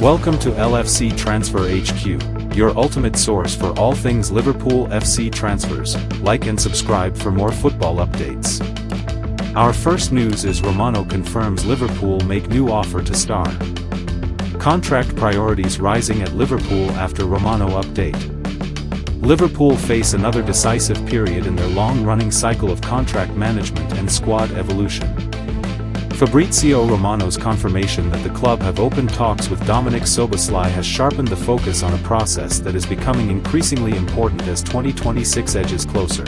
Welcome to LFC Transfer HQ, your ultimate source for all things Liverpool FC transfers. Like and subscribe for more football updates. Our first news is Romano confirms Liverpool make new offer to star. Contract priorities rising at Liverpool after Romano update. Liverpool face another decisive period in their long-running cycle of contract management and squad evolution. Fabrizio Romano's confirmation that the club have opened talks with Szoboszlai has sharpened the focus on a process that is becoming increasingly important as 2026 edges closer.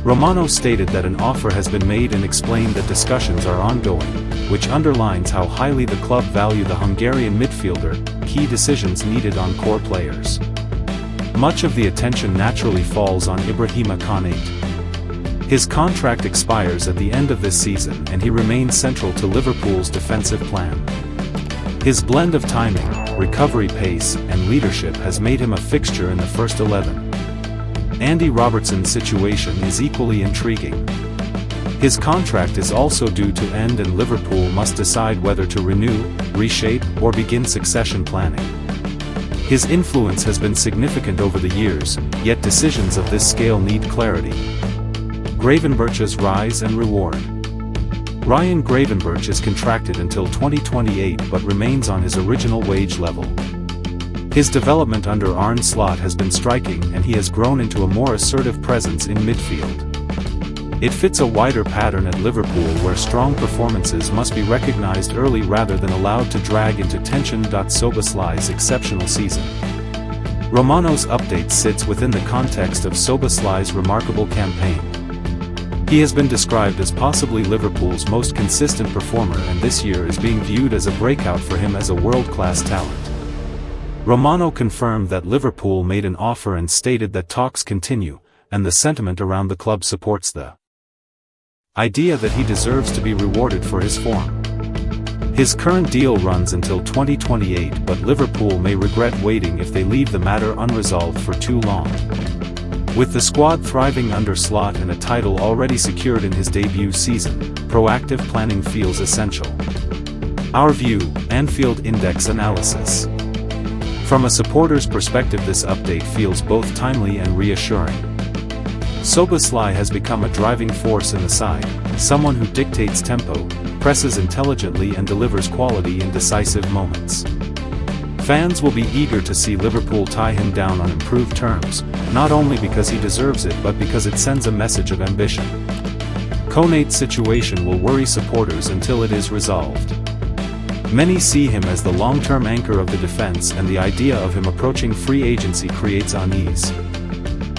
Romano stated that an offer has been made and explained that discussions are ongoing, which underlines how highly the club value the Hungarian midfielder. Key decisions needed on core players. Much of the attention naturally falls on Ibrahima Konate. His contract expires at the end of this season and he remains central to Liverpool's defensive plan. His blend of timing, recovery pace, and leadership has made him a fixture in the first 11. Andy Robertson's situation is equally intriguing. His contract is also due to end and Liverpool must decide whether to renew, reshape, or begin succession planning. His influence has been significant over the years, yet decisions of this scale need clarity. Gravenberch's rise and reward. Ryan Gravenberch is contracted until 2028 but remains on his original wage level. His development under Arne Slot has been striking and he has grown into a more assertive presence in midfield. It fits a wider pattern at Liverpool where strong performances must be recognized early rather than allowed to drag into tension. Szoboszlai's exceptional season. Romano's update sits within the context of Szoboszlai's remarkable campaign. He has been described as possibly Liverpool's most consistent performer and this year is being viewed as a breakout for him as a world-class talent. Romano confirmed that Liverpool made an offer and stated that talks continue, and the sentiment around the club supports the idea that he deserves to be rewarded for his form. His current deal runs until 2028 but Liverpool may regret waiting if they leave the matter unresolved for too long. With the squad thriving under Slot and a title already secured in his debut season, proactive planning feels essential. Our view, Anfield Index analysis. From a supporter's perspective this update feels both timely and reassuring. Szoboszlai has become a driving force in the side, someone who dictates tempo, presses intelligently and delivers quality in decisive moments. Fans will be eager to see Liverpool tie him down on improved terms, not only because he deserves it but because it sends a message of ambition. Konate's situation will worry supporters until it is resolved. Many see him as the long-term anchor of the defense and the idea of him approaching free agency creates unease.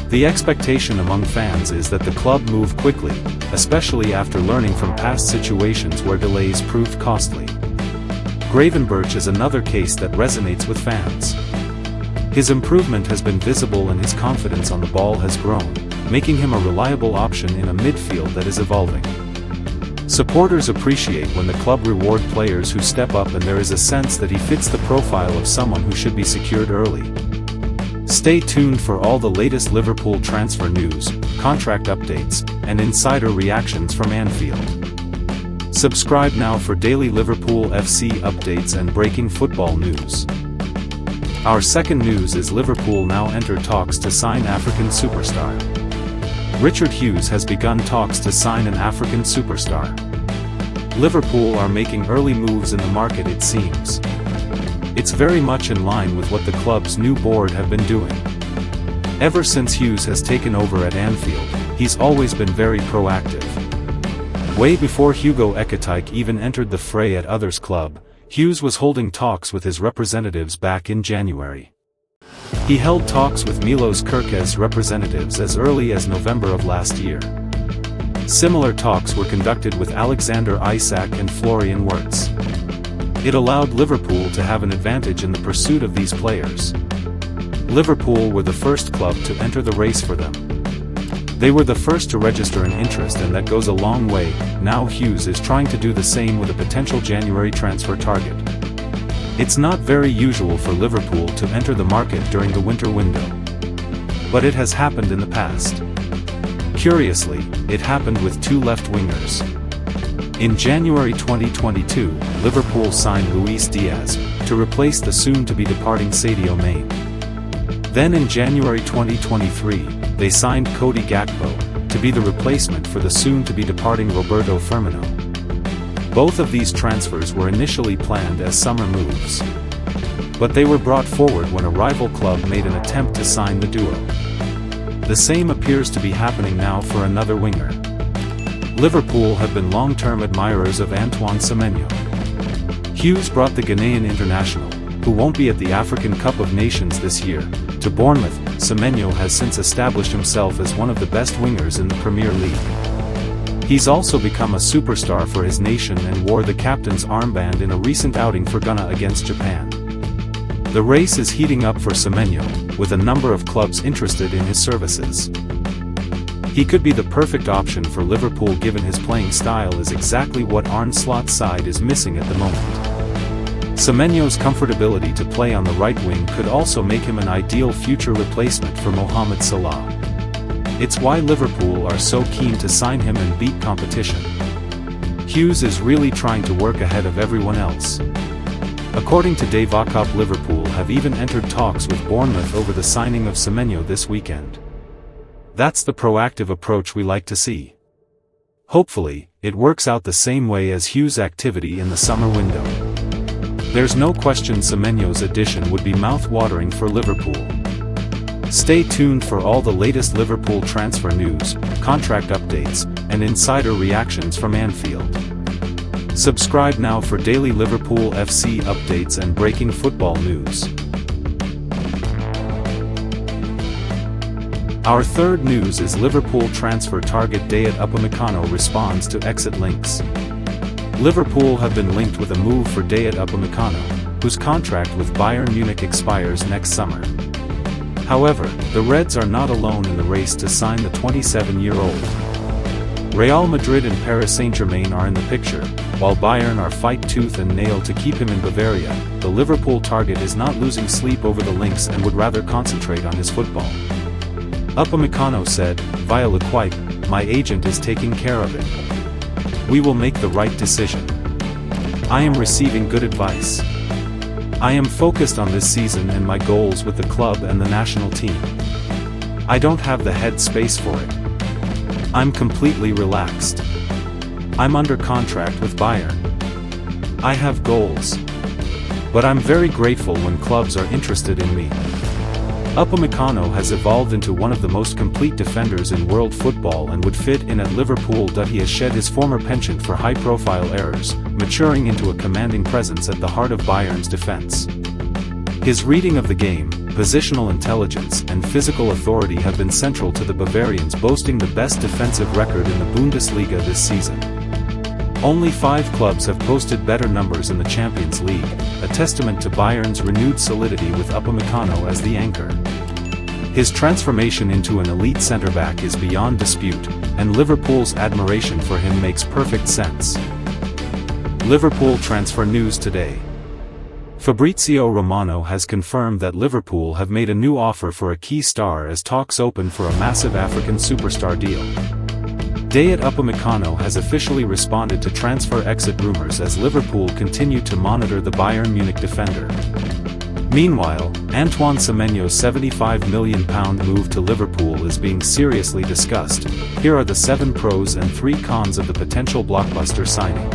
The expectation among fans is that the club move quickly, especially after learning from past situations where delays proved costly. Gravenberch is another case that resonates with fans. His improvement has been visible and his confidence on the ball has grown, making him a reliable option in a midfield that is evolving. Supporters appreciate when the club reward players who step up and there is a sense that he fits the profile of someone who should be secured early. Stay tuned for all the latest Liverpool transfer news, contract updates, and insider reactions from Anfield. Subscribe now for daily Liverpool FC updates and breaking football news. Our second news is Liverpool now enter talks to sign African superstar. Richard Hughes has begun talks to sign an African superstar. Liverpool are making early moves in the market it seems. It's very much in line with what the club's new board have been doing. Ever since Hughes has taken over at Anfield, he's always been very proactive. Way before Hugo Ekitike even entered the fray at others' club, Hughes was holding talks with his representatives back in January. He held talks with Milos Kerkez representatives as early as November of last year. Similar talks were conducted with Alexander Isak and Florian Wirtz. It allowed Liverpool to have an advantage in the pursuit of these players. Liverpool were the first club to enter the race for them. They were the first to register an interest and that goes a long way. Now Hughes is trying to do the same with a potential January transfer target. It's not very usual for Liverpool to enter the market during the winter window. But it has happened in the past. Curiously, it happened with two left wingers. In January 2022, Liverpool signed Luis Diaz to replace the soon-to-be departing Sadio Mane. Then in January 2023, they signed Cody Gakpo to be the replacement for the soon-to-be departing Roberto Firmino. Both of these transfers were initially planned as summer moves, but they were brought forward when a rival club made an attempt to sign the duo. The same appears to be happening now for another winger. Liverpool have been long-term admirers of Antoine Semenyo. Hughes brought the Ghanaian international, who won't be at the African Cup of Nations this year, to Bournemouth. Semenyo has since established himself as one of the best wingers in the Premier League. He's also become a superstar for his nation and wore the captain's armband in a recent outing for Ghana against Japan. The race is heating up for Semenyo, with a number of clubs interested in his services. He could be the perfect option for Liverpool given his playing style is exactly what Arne Slot's side is missing at the moment. Semenyo's comfortability to play on the right wing could also make him an ideal future replacement for Mohamed Salah. It's why Liverpool are so keen to sign him and beat competition. Hughes is really trying to work ahead of everyone else. According to Dayot Upamecano, Liverpool have even entered talks with Bournemouth over the signing of Semenyo this weekend. That's the proactive approach we like to see. Hopefully, it works out the same way as Hughes' activity in the summer window. There's no question Semenyo's addition would be mouth-watering for Liverpool. Stay tuned for all the latest Liverpool transfer news, contract updates, and insider reactions from Anfield. Subscribe now for daily Liverpool FC updates and breaking football news. Our third news is Liverpool transfer target Dayot Upamecano responds to exit links. Liverpool have been linked with a move for Dayot Upamecano, whose contract with Bayern Munich expires next summer. However, the Reds are not alone in the race to sign the 27-year-old. Real Madrid and Paris Saint-Germain are in the picture, while Bayern are fight tooth and nail to keep him in Bavaria. The Liverpool target is not losing sleep over the links and would rather concentrate on his football. Upamecano said, via L'Equipe, "My agent is taking care of it. We will make the right decision. I am receiving good advice. I am focused on this season and my goals with the club and the national team. I don't have the head space for it. I'm completely relaxed. I'm under contract with Bayern. I have goals. But I'm very grateful when clubs are interested in me." Upamecano has evolved into one of the most complete defenders in world football and would fit in at Liverpool. He has shed his former penchant for high-profile errors, maturing into a commanding presence at the heart of Bayern's defense. His reading of the game, positional intelligence, and physical authority have been central to the Bavarians boasting the best defensive record in the Bundesliga this season. Only 5 clubs have posted better numbers in the Champions League, a testament to Bayern's renewed solidity with Upamecano as the anchor. His transformation into an elite centre-back is beyond dispute, and Liverpool's admiration for him makes perfect sense. Liverpool transfer news today. Fabrizio Romano has confirmed that Liverpool have made a new offer for a key star as talks open for a massive African superstar deal. Dayot Upamecano has officially responded to transfer exit rumors as Liverpool continue to monitor the Bayern Munich defender. Meanwhile, Antoine Semenyo's £75 million move to Liverpool is being seriously discussed. Here are the 7 pros and 3 cons of the potential blockbuster signing.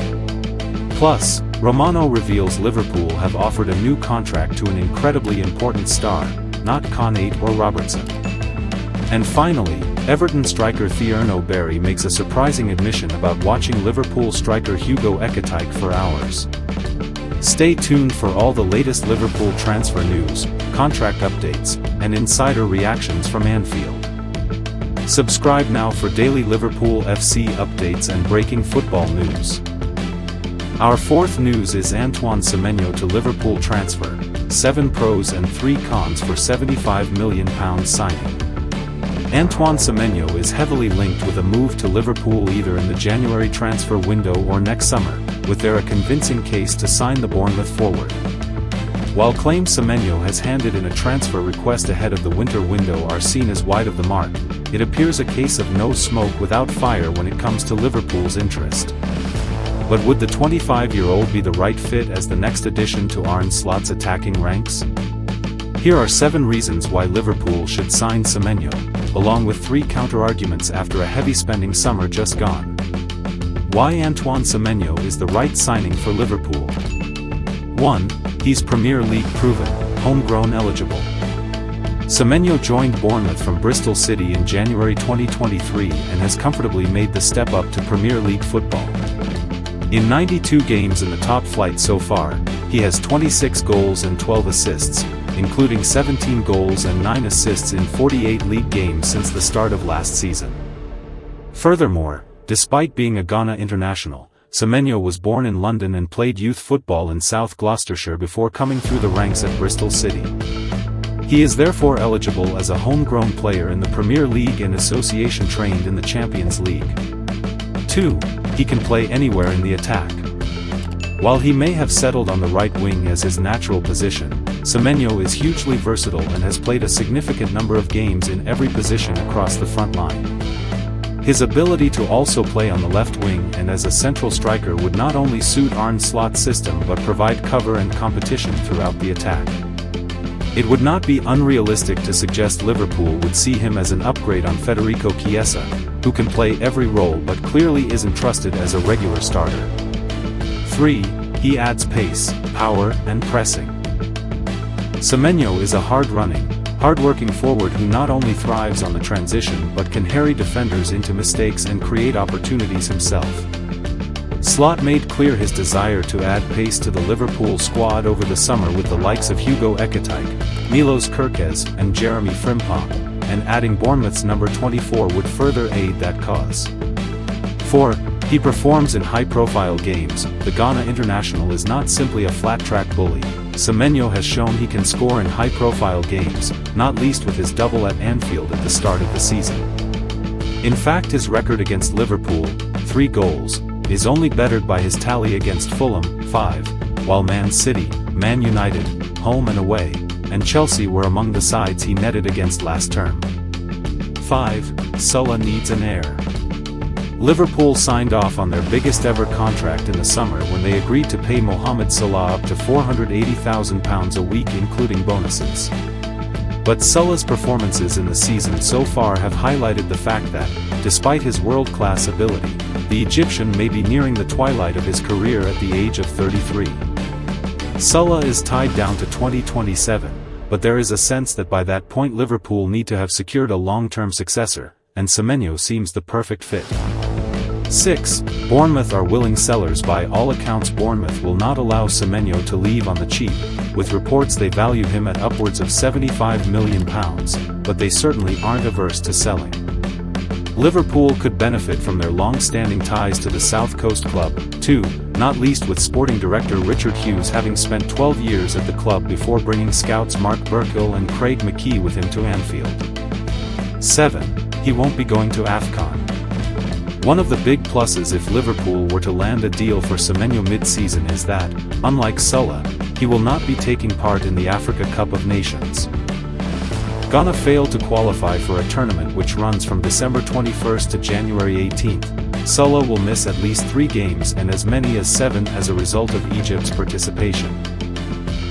Plus, Romano reveals Liverpool have offered a new contract to an incredibly important star, not Konate or Robertson. And finally, Everton striker Thierno Barry makes a surprising admission about watching Liverpool striker Hugo Ekitike for hours. Stay tuned for all the latest Liverpool transfer news, contract updates, and insider reactions from Anfield. Subscribe now for daily Liverpool FC updates and breaking football news. Our fourth news is Antoine Semenyo to Liverpool transfer, 7 pros and 3 cons for £75 million signing. Antoine Semenyo is heavily linked with a move to Liverpool either in the January transfer window or next summer, with there a convincing case to sign the Bournemouth forward. While claims Semenyo has handed in a transfer request ahead of the winter window are seen as wide of the mark, it appears a case of no smoke without fire when it comes to Liverpool's interest. But would the 25-year-old be the right fit as the next addition to Arne Slot's attacking ranks? Here are 7 reasons why Liverpool should sign Semenyo, along with 3 counter-arguments after a heavy-spending summer just gone. Why Antoine Semenyo is the right signing for Liverpool. 1. He's Premier League proven, homegrown eligible. Semenyo joined Bournemouth from Bristol City in January 2023 and has comfortably made the step up to Premier League football. In 92 games in the top flight so far, he has 26 goals and 12 assists, including 17 goals and 9 assists in 48 league games since the start of last season. Furthermore, despite being a Ghana international, Semenyo was born in London and played youth football in South Gloucestershire before coming through the ranks at Bristol City. He is therefore eligible as a homegrown player in the Premier League and association trained in the Champions League. 2. He can play anywhere in the attack. While he may have settled on the right wing as his natural position, Semenyo is hugely versatile and has played a significant number of games in every position across the front line. His ability to also play on the left wing and as a central striker would not only suit Arne Slot's system but provide cover and competition throughout the attack. It would not be unrealistic to suggest Liverpool would see him as an upgrade on Federico Chiesa, who can play every role but clearly isn't trusted as a regular starter. 3. He adds pace, power, and pressing. Semenyo is a hard-running, hard-working forward who not only thrives on the transition but can harry defenders into mistakes and create opportunities himself. Slot made clear his desire to add pace to the Liverpool squad over the summer with the likes of Hugo Ekitike, Milos Kerkez, and Jeremy Frimpong, and adding Bournemouth's number 24 would further aid that cause. 4. He performs in high-profile games. The Ghana international is not simply a flat-track bully. Semenyo has shown he can score in high-profile games, not least with his double at Anfield at the start of the season. In fact, his record against Liverpool, 3 goals, is only bettered by his tally against Fulham, 5, while Man City, Man United, home and away, and Chelsea were among the sides he netted against last term. 5. Salah needs an heir. Liverpool signed off on their biggest ever contract in the summer when they agreed to pay Mohamed Salah up to £480,000 a week including bonuses. But Salah's performances in the season so far have highlighted the fact that, despite his world-class ability, the Egyptian may be nearing the twilight of his career at the age of 33. Salah is tied down to 2027, but there is a sense that by that point Liverpool need to have secured a long-term successor, and Semenyo seems the perfect fit. 6. Bournemouth are willing sellers. By all accounts Bournemouth will not allow Semenyo to leave on the cheap, with reports they value him at upwards of £75 million, but they certainly aren't averse to selling. Liverpool could benefit from their long-standing ties to the South Coast club, too, not least with sporting director Richard Hughes having spent 12 years at the club before bringing scouts Mark Burkill and Craig McKee with him to Anfield. 7. He won't be going to AFCON. One of the big pluses if Liverpool were to land a deal for Semenyo mid-season is that, unlike Salah, he will not be taking part in the Africa Cup of Nations. Ghana failed to qualify for a tournament which runs from December 21st to January 18th. Salah will miss at least 3 games and as many as 7 as a result of Egypt's participation.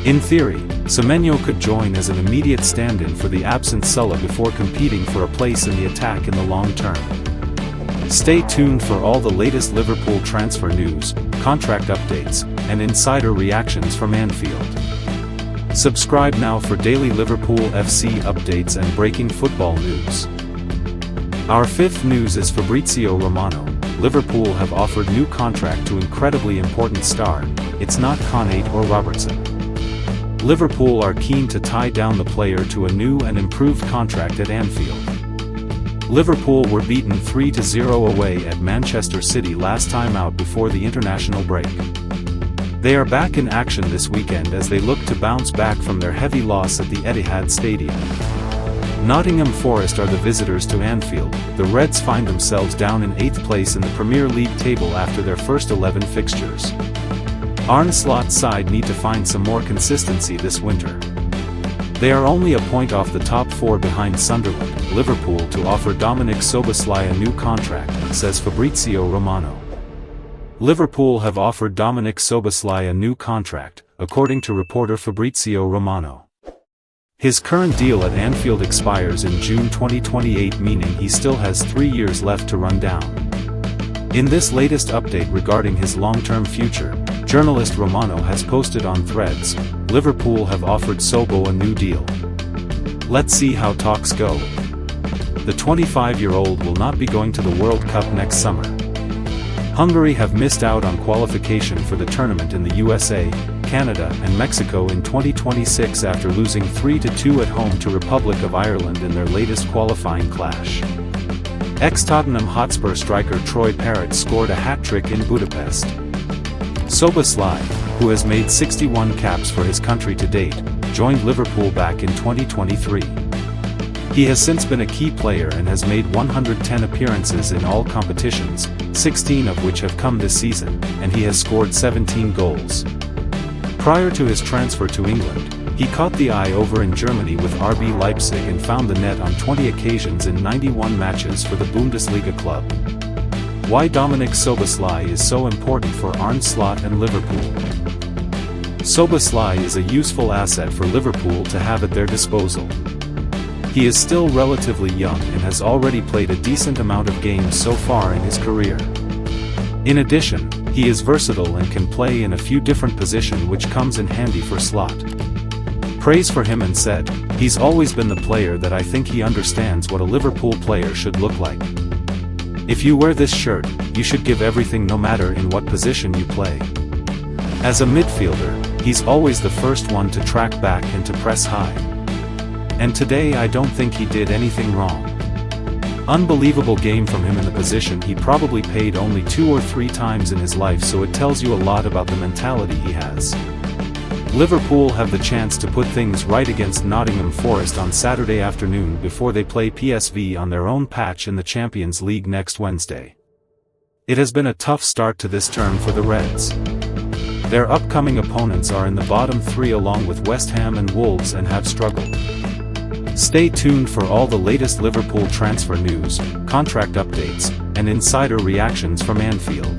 In theory, Semenyo could join as an immediate stand-in for the absent Salah before competing for a place in the attack in the long term. Stay tuned for all the latest Liverpool transfer news, contract updates, and insider reactions from Anfield. Subscribe now for daily Liverpool FC updates and breaking football news. Our 5th news is Fabrizio Romano. Liverpool have offered new contract to incredibly important star. It's not Konate or Robertson. Liverpool are keen to tie down the player to a new and improved contract at Anfield. Liverpool were beaten 3-0 away at Manchester City last time out before the international break. They are back in action this weekend as they look to bounce back from their heavy loss at the Etihad Stadium. Nottingham Forest are the visitors to Anfield. The Reds find themselves down in 8th place in the Premier League table after their first 11 fixtures. Arne Slot's side need to find some more consistency this winter. They are only a point off the top 4 behind Sunderland, Liverpool to offer Szoboszlai a new contract, says Fabrizio Romano. Liverpool have offered Dominic Szoboszlai a new contract, according to reporter Fabrizio Romano. His current deal at Anfield expires in June 2028, meaning he still has 3 years left to run down. In this latest update regarding his long-term future, journalist Romano has posted on Threads, Liverpool have offered Sobo a new deal. Let's see how talks go. The 25-year-old will not be going to the World Cup next summer. Hungary have missed out on qualification for the tournament in the USA, Canada and Mexico in 2026 after losing 3-2 at home to Republic of Ireland in their latest qualifying clash. Ex-Tottenham Hotspur striker Troy Parrott scored a hat-trick in Budapest. Szoboszlai, who has made 61 caps for his country to date, joined Liverpool back in 2023. He has since been a key player and has made 110 appearances in all competitions, 16 of which have come this season, and he has scored 17 goals. Prior to his transfer to England, he caught the eye over in Germany with RB Leipzig and found the net on 20 occasions in 91 matches for the Bundesliga club. Why Dominic Szoboszlai is so important for Arne Slot and Liverpool. Szoboszlai is a useful asset for Liverpool to have at their disposal. He is still relatively young and has already played a decent amount of games so far in his career. In addition, he is versatile and can play in a few different positions, which comes in handy for Slot. Praise for him and said, "He's always been the player that I think he understands what a Liverpool player should look like. If you wear this shirt, you should give everything no matter in what position you play. As a midfielder, he's always the first one to track back and to press high. And today I don't think he did anything wrong." Unbelievable game from him in the position he probably played only 2 or 3 times in his life, so it tells you a lot about the mentality he has. Liverpool have the chance to put things right against Nottingham Forest on Saturday afternoon before they play PSV on their own patch in the Champions League next Wednesday. It has been a tough start to this term for the Reds. Their upcoming opponents are in the bottom 3 along with West Ham and Wolves and have struggled. Stay tuned for all the latest Liverpool transfer news, contract updates, and insider reactions from Anfield.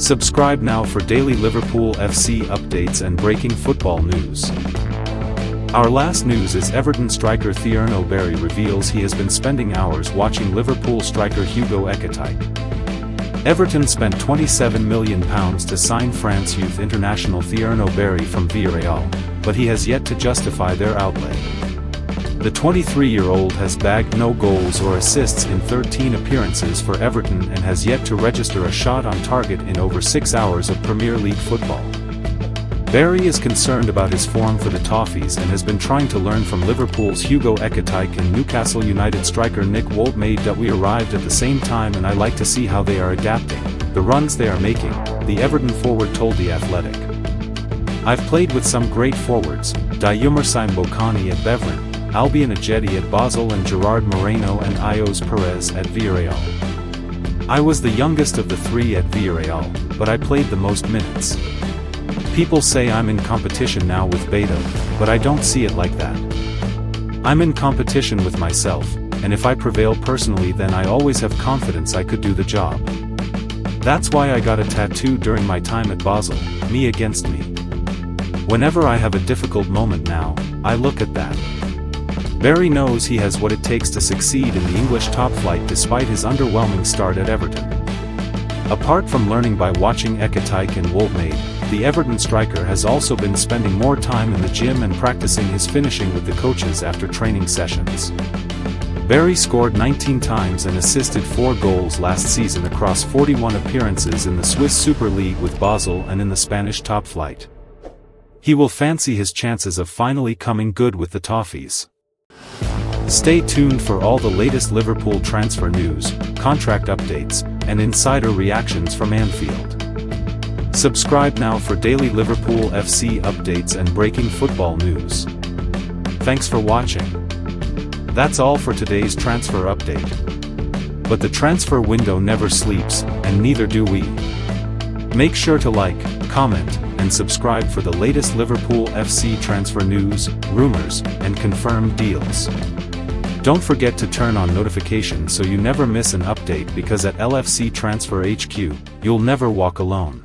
Subscribe now for daily Liverpool FC updates and breaking football news. Our last news is Everton striker Thierno Barry reveals he has been spending hours watching Liverpool striker Hugo Ekitike. Everton spent £27 million to sign France youth international Thierno Barry from Villarreal, but he has yet to justify their outlay. The 23-year-old has bagged no goals or assists in 13 appearances for Everton and has yet to register a shot on target in over 6 hours of Premier League football. Barry is concerned about his form for the Toffees and has been trying to learn from Liverpool's Hugo Ekitike and Newcastle United striker Nick Woltemade that we arrived at the same time, and I like to see how they are adapting, the runs they are making, the Everton forward told The Athletic. "I've played with some great forwards, Dayot Upamecano at Beveren, Albion Ajeti at Basel and Gerard Moreno and Ios Perez at Villarreal. I was the youngest of the 3 at Villarreal, but I played the most minutes. People say I'm in competition now with Beto, but I don't see it like that. I'm in competition with myself, and if I prevail personally then I always have confidence I could do the job. That's why I got a tattoo during my time at Basel, me against me. Whenever I have a difficult moment now, I look at that." Barry knows he has what it takes to succeed in the English top flight despite his underwhelming start at Everton. Apart from learning by watching Ekitike and Woltemade, the Everton striker has also been spending more time in the gym and practicing his finishing with the coaches after training sessions. Barry scored 19 times and assisted 4 goals last season across 41 appearances in the Swiss Super League with Basel and in the Spanish top flight. He will fancy his chances of finally coming good with the Toffees. Stay tuned for all the latest Liverpool transfer news, contract updates, and insider reactions from Anfield. Subscribe now for daily Liverpool FC updates and breaking football news. Thanks for watching. That's all for today's transfer update. But the transfer window never sleeps, and neither do we. Make sure to like, comment, and subscribe for the latest Liverpool FC transfer news, rumors, and confirmed deals. Don't forget to turn on notifications so you never miss an update, because at LFC Transfer HQ, you'll never walk alone.